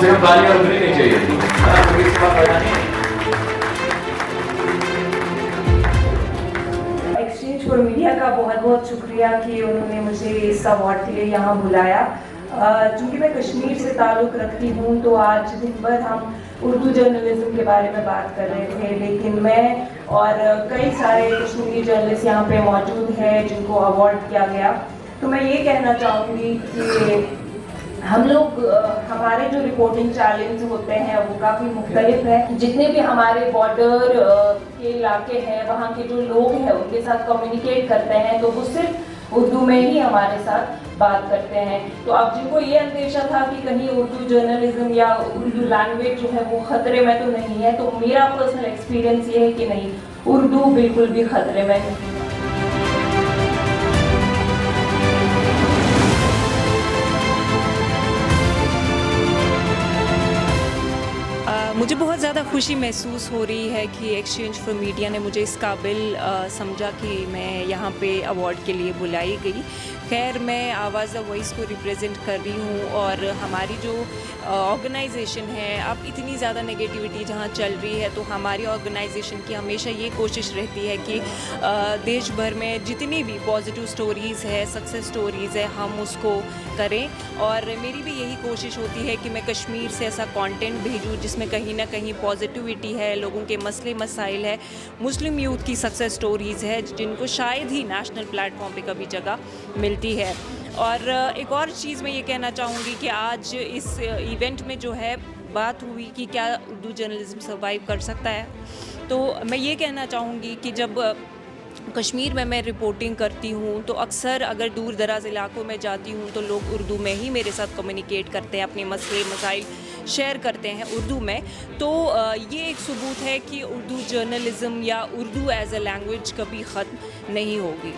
से हम गालियां रुकनी नहीं चाहिए, है ना? क्योंकि इसका फायदा नहीं है। एक्सचेंज फॉर मीडिया का बहुत बहुत शुक्रिया कि उन्होंने मुझे इस अवार्ड के लिए यहाँ बुलाया। चूँकि मैं कश्मीर से ताल्लुक़ रखती हूँ तो आज दिन भर हम उर्दू जर्नलिज्म के बारे में बात कर रहे थे, लेकिन मैं और कई सारे कश्मीरी जर्नलिस्ट यहाँ पे मौजूद हैं जिनको अवार्ड किया गया। तो मैं ये कहना चाहूँगी कि हम लोग हमारे जो रिपोर्टिंग चैलेंज होते हैं वो काफ़ी मुख्तलिफ है। जितने भी हमारे बॉर्डर के इलाके हैं वहाँ के जो लोग हैं उनके साथ कम्युनिकेट करते हैं तो वो सिर्फ उर्दू में ही हमारे साथ बात करते हैं। तो अब जिनको ये अंदेशा था कि कहीं उर्दू जर्नलिज्म या उर्दू लैंग्वेज जो है वो ख़तरे में तो नहीं है, तो मेरा पर्सनल एक्सपीरियंस ये है कि नहीं, उर्दू बिल्कुल भी ख़तरे में नहीं है। मुझे बहुत ज़्यादा खुशी महसूस हो रही है कि एक्सचेंज फॉर मीडिया ने मुझे इस काबिल समझा कि मैं यहाँ पे अवार्ड के लिए बुलाई गई। खैर, मैं आवाज़ द वॉइस को रिप्रेजेंट कर रही हूँ और हमारी जो ऑर्गेनाइजेशन है, अब इतनी ज़्यादा नेगेटिविटी जहाँ चल रही है तो हमारी ऑर्गेनाइजेशन की हमेशा ये कोशिश रहती है कि देश भर में जितनी भी पॉजिटिव स्टोरीज़ है, सक्सेस स्टोरीज़ है, हम उसको करें। और मेरी भी यही कोशिश होती है कि मैं कश्मीर से ऐसा कंटेंट भेजूँ जिसमें कहीं ना कहीं पॉजिटिविटी है, लोगों के मसले मसाइल है, मुस्लिम यूथ की सक्सेस स्टोरीज़ है जिनको शायद ही नेशनल प्लेटफॉर्म पे कभी जगह मिलती है। और एक और चीज़ मैं ये कहना चाहूँगी कि आज इस इवेंट में जो है बात हुई कि क्या उर्दू जर्नलिज्म सर्वाइव कर सकता है, तो मैं ये कहना चाहूँगी कि जब कश्मीर में मैं रिपोर्टिंग करती हूँ तो अक्सर अगर दूर दराज इलाकों में जाती हूँ तो लोग उर्दू में ही मेरे साथ कम्युनिकेट करते हैं, अपने मसले मसाइल शेयर करते हैं उर्दू में। तो ये एक सबूत है कि उर्दू जर्नलिज्म या उर्दू एज अ लैंग्वेज कभी ख़त्म नहीं होगी।